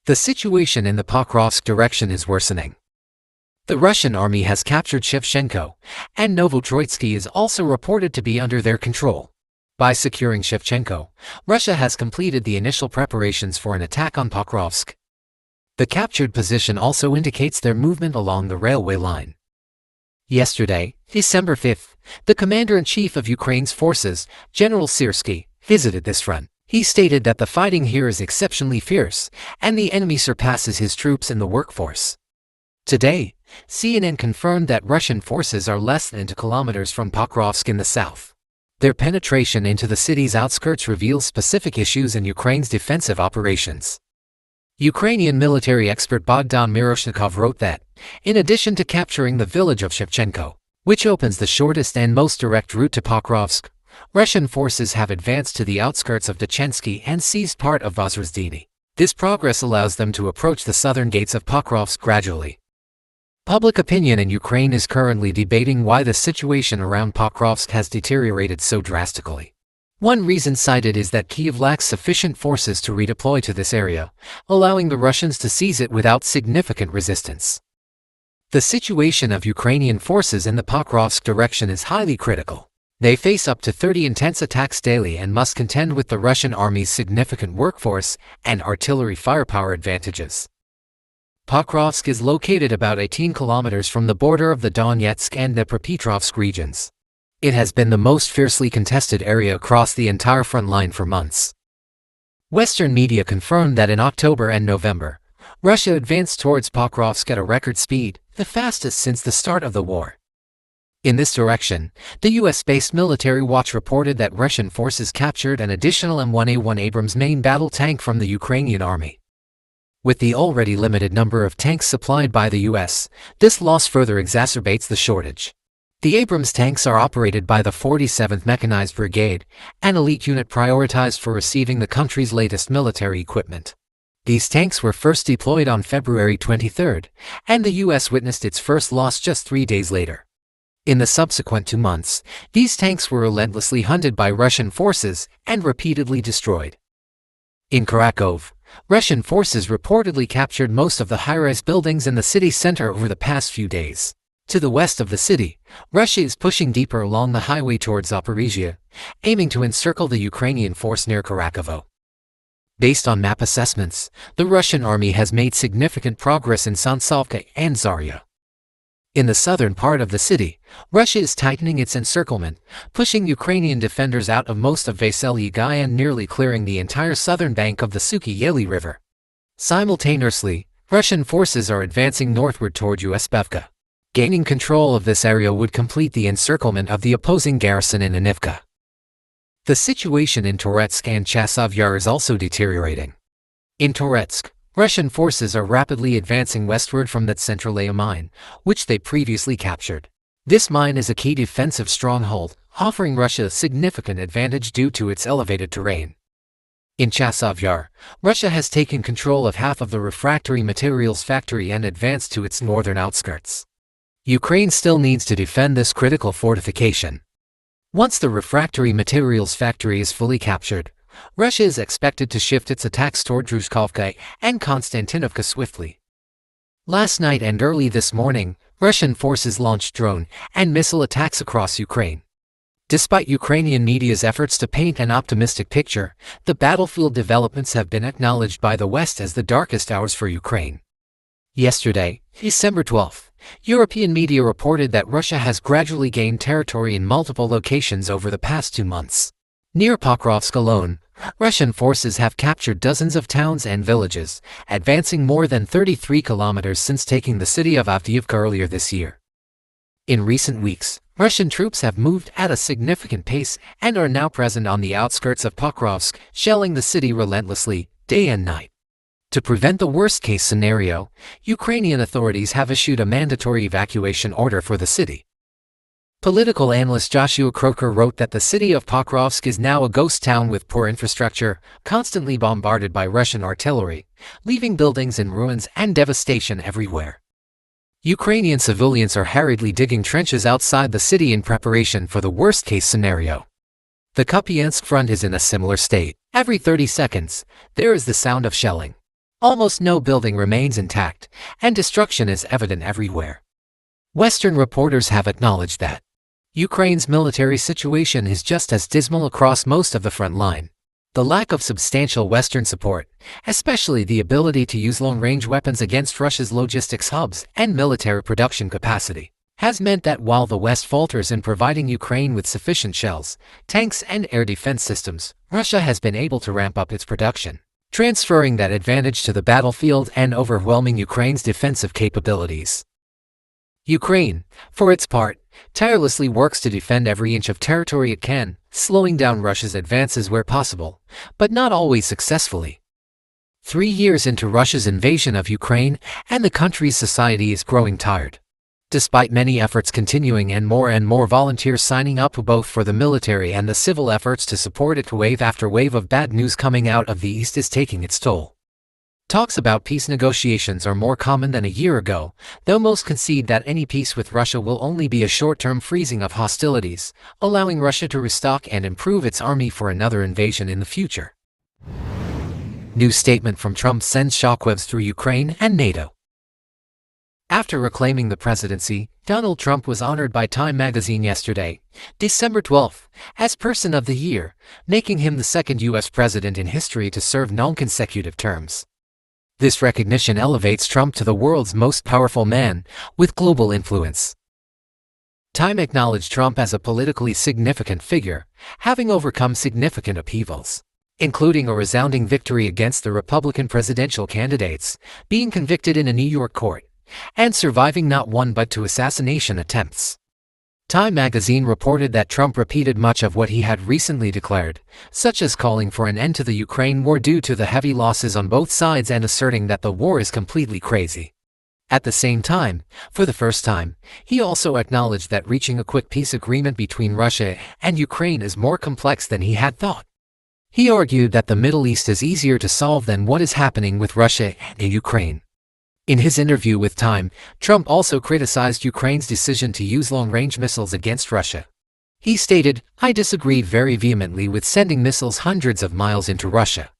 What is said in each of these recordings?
The situation in the Pokrovsk direction is worsening. The Russian army has captured Shevshenko, and Novotroitske is also reported to be under their control. By securing Shevchenko, Russia has completed the initial preparations for an attack on Pokrovsk. The captured position also indicates their movement along the railway line. Yesterday, December 5th, the commander-in-chief of Ukraine's forces, General Syrsky, visited this front. He stated that the fighting here is exceptionally fierce, and the enemy surpasses his troops in the workforce. Today, CNN confirmed that Russian forces are less than 2 kilometers from Pokrovsk in the south. Their penetration into the city's outskirts reveals specific issues in Ukraine's defensive operations. Ukrainian military expert Bogdan Miroshnikov wrote that, in addition to capturing the village of Shevchenko, which opens the shortest and most direct route to Pokrovsk, Russian forces have advanced to the outskirts of Dachensky and seized part of Vozdrezhdeny. This progress allows them to approach the southern gates of Pokrovsk gradually. Public opinion in Ukraine is currently debating why the situation around Pokrovsk has deteriorated so drastically. One reason cited is that Kyiv lacks sufficient forces to redeploy to this area, allowing the Russians to seize it without significant resistance. The situation of Ukrainian forces in the Pokrovsk direction is highly critical. They face up to 30 intense attacks daily and must contend with the Russian army's significant workforce and artillery firepower advantages. Pokrovsk is located about 18 kilometers from the border of the Donetsk and Dnipropetrovsk regions. It has been the most fiercely contested area across the entire front line for months. Western media confirmed that in October and November, Russia advanced towards Pokrovsk at a record speed, the fastest since the start of the war. In this direction, the US-based Military Watch reported that Russian forces captured an additional M1A1 Abrams main battle tank from the Ukrainian army. With the already limited number of tanks supplied by the US, this loss further exacerbates the shortage. The Abrams tanks are operated by the 47th Mechanized Brigade, an elite unit prioritized for receiving the country's latest military equipment. These tanks were first deployed on February 23, and the US witnessed its first loss just 3 days later. In the subsequent 2 months, these tanks were relentlessly hunted by Russian forces and repeatedly destroyed. In Kharkov, Russian forces reportedly captured most of the high-rise buildings in the city center over the past few days. To the west of the city, Russia is pushing deeper along the highway towards Zaporizhia, aiming to encircle the Ukrainian force near Kharkovo. Based on map assessments, the Russian army has made significant progress in Sansovka and Zarya. In the southern part of the city, Russia is tightening its encirclement, pushing Ukrainian defenders out of most of Vasily Gai and nearly clearing the entire southern bank of the Suky Yeli River. Simultaneously, Russian forces are advancing northward toward Uspevka. Gaining control of this area would complete the encirclement of the opposing garrison in Anivka. The situation in Toretsk and Chasov Yar is also deteriorating. In Toretsk, Russian forces are rapidly advancing westward from the Tsentralaya mine, which they previously captured. This mine is a key defensive stronghold, offering Russia a significant advantage due to its elevated terrain. In Chasov Yar, Russia has taken control of half of the refractory materials factory and advanced to its northern outskirts. Ukraine still needs to defend this critical fortification. Once the refractory materials factory is fully captured, Russia is expected to shift its attacks toward Druzhkovka and Konstantinovka swiftly. Last night and early this morning, Russian forces launched drone and missile attacks across Ukraine. Despite Ukrainian media's efforts to paint an optimistic picture, the battlefield developments have been acknowledged by the West as the darkest hours for Ukraine. Yesterday, December 12th, European media reported that Russia has gradually gained territory in multiple locations over the past 2 months. Near Pokrovsk alone, Russian forces have captured dozens of towns and villages, advancing more than 33 kilometers since taking the city of Avdiivka earlier this year. In recent weeks, Russian troops have moved at a significant pace and are now present on the outskirts of Pokrovsk, shelling the city relentlessly, day and night. To prevent the worst-case scenario, Ukrainian authorities have issued a mandatory evacuation order for the city. Political analyst Joshua Croker wrote that the city of Pokrovsk is now a ghost town with poor infrastructure, constantly bombarded by Russian artillery, leaving buildings in ruins and devastation everywhere. Ukrainian civilians are hurriedly digging trenches outside the city in preparation for the worst-case scenario. The Kupiansk front is in a similar state. Every 30 seconds, there is the sound of shelling. Almost no building remains intact, and destruction is evident everywhere. Western reporters have acknowledged that Ukraine's military situation is just as dismal across most of the front line. The lack of substantial Western support, especially the ability to use long-range weapons against Russia's logistics hubs and military production capacity, has meant that while the West falters in providing Ukraine with sufficient shells, tanks and air defense systems, Russia has been able to ramp up its production, transferring that advantage to the battlefield and overwhelming Ukraine's defensive capabilities. Ukraine, for its part, tirelessly works to defend every inch of territory it can, slowing down Russia's advances where possible, but not always successfully. 3 years into Russia's invasion of Ukraine, and the country's society is growing tired. Despite many efforts continuing and more volunteers signing up both for the military and the civil efforts to support it, wave after wave of bad news coming out of the East is taking its toll. Talks about peace negotiations are more common than a year ago, though most concede that any peace with Russia will only be a short-term freezing of hostilities, allowing Russia to restock and improve its army for another invasion in the future. New statement from Trump sends shockwaves through Ukraine and Nato. After reclaiming the presidency, Donald Trump was honored by Time magazine yesterday, December 12th, as Person of the Year, making him the second U.S. president in history to serve non-consecutive terms. This recognition elevates Trump to the world's most powerful man, with global influence. Time acknowledged Trump as a politically significant figure, having overcome significant upheavals, including a resounding victory against the Republican presidential candidates, being convicted in a New York court, and surviving not one but two assassination attempts. Time magazine reported that Trump repeated much of what he had recently declared, such as calling for an end to the Ukraine war due to the heavy losses on both sides and asserting that the war is completely crazy. At the same time, for the first time, he also acknowledged that reaching a quick peace agreement between Russia and Ukraine is more complex than he had thought. He argued that the Middle East is easier to solve than what is happening with Russia and Ukraine. In his interview with Time, Trump also criticized Ukraine's decision to use long-range missiles against Russia. He stated, "I disagree very vehemently with sending missiles hundreds of miles into Russia.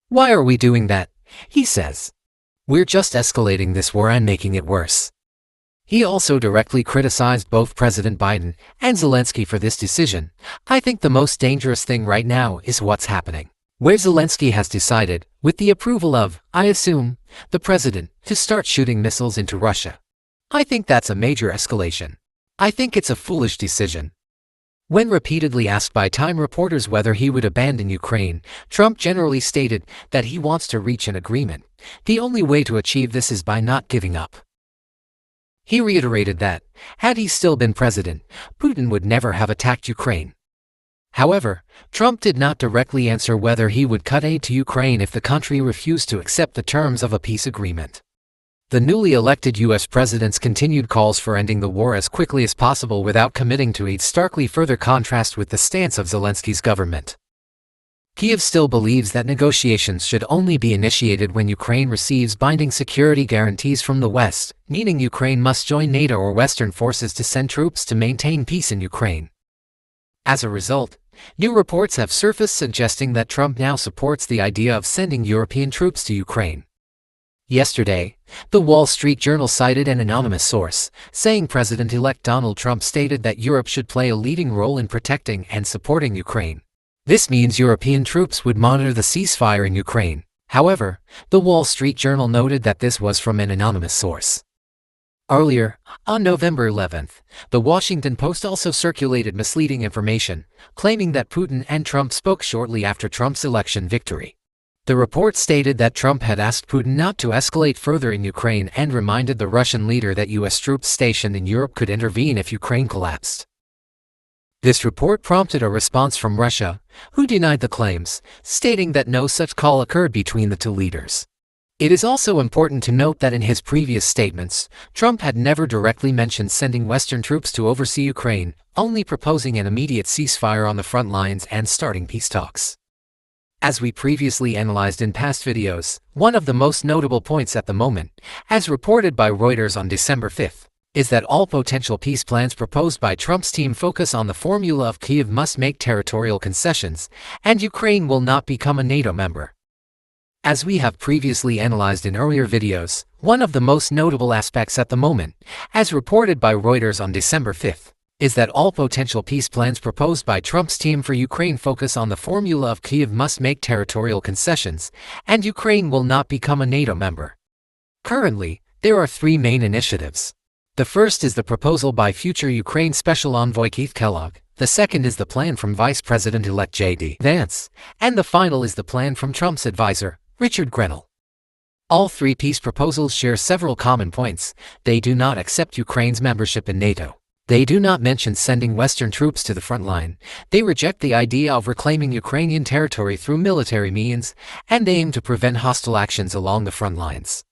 Why are we doing that?" he says. "We're just escalating this war and making it worse." He also directly criticized both President Biden and Zelensky for this decision. "I think the most dangerous thing right now is what's happening, where Zelensky has decided, with the approval of, I assume, the president, to start shooting missiles into Russia. I think that's a major escalation. I think it's a foolish decision." When repeatedly asked by Time reporters whether he would abandon Ukraine, Trump generally stated that he wants to reach an agreement. The only way to achieve this is by not giving up. He reiterated that, had he still been president, Putin would never have attacked Ukraine. However, Trump did not directly answer whether he would cut aid to Ukraine if the country refused to accept the terms of a peace agreement. The newly elected U.S. president's continued calls for ending the war as quickly as possible without committing to aid starkly further contrast with the stance of Zelensky's government. Kyiv still believes that negotiations should only be initiated when Ukraine receives binding security guarantees from the West, meaning Ukraine must join NATO or Western forces to send troops to maintain peace in Ukraine. As a result, new reports have surfaced suggesting that Trump now supports the idea of sending European troops to Ukraine. Yesterday, the Wall Street Journal cited an anonymous source, saying President-elect Donald Trump stated that Europe should play a leading role in protecting and supporting Ukraine. This means European troops would monitor the ceasefire in Ukraine. However, the Wall Street Journal noted that this was from an anonymous source. Earlier, on November 11th, The Washington Post also circulated misleading information, claiming that Putin and Trump spoke shortly after Trump's election victory. The report stated that Trump had asked Putin not to escalate further in Ukraine and reminded the Russian leader that U.S. troops stationed in Europe could intervene if Ukraine collapsed. This report prompted a response from Russia, who denied the claims, stating that no such call occurred between the two leaders. It is also important to note that in his previous statements, Trump had never directly mentioned sending Western troops to oversee Ukraine, only proposing an immediate ceasefire on the front lines and starting peace talks. As we previously analyzed in past videos, one of the most notable points at the moment, as reported by Reuters on December 5th, is that all potential peace plans proposed by Trump's team focus on the formula of Kyiv must make territorial concessions, and Ukraine will not become a NATO member. As we have previously analyzed in earlier videos, one of the most notable aspects at the moment, as reported by Reuters on December 5th, is that all potential peace plans proposed by Trump's team for Ukraine focus on the formula of Kyiv must make territorial concessions, and Ukraine will not become a NATO member. Currently, there are three main initiatives. The first is the proposal by future Ukraine Special Envoy Keith Kellogg, the second is the plan from Vice President-elect J.D. Vance, and the final is the plan from Trump's advisor, Richard Grenell. All three peace proposals share several common points. They do not accept Ukraine's membership in NATO. They do not mention sending Western troops to the front line. They reject the idea of reclaiming Ukrainian territory through military means, and they aim to prevent hostile actions along the front lines.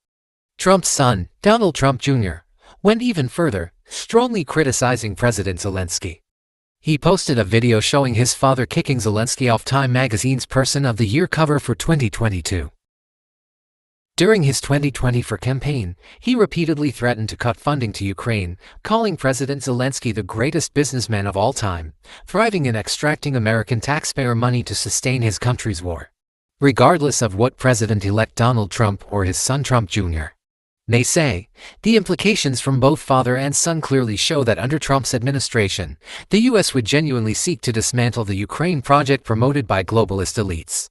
Trump's son, Donald Trump Jr., went even further, strongly criticizing President Zelensky. He posted a video showing his father kicking Zelensky off Time magazine's Person of the Year cover for 2022. During his 2024 campaign, he repeatedly threatened to cut funding to Ukraine, calling President Zelensky the greatest businessman of all time, thriving in extracting American taxpayer money to sustain his country's war. Regardless of what President-elect Donald Trump or his son Trump Jr. may say, the implications from both father and son clearly show that under Trump's administration, the U.S. would genuinely seek to dismantle the Ukraine project promoted by globalist elites.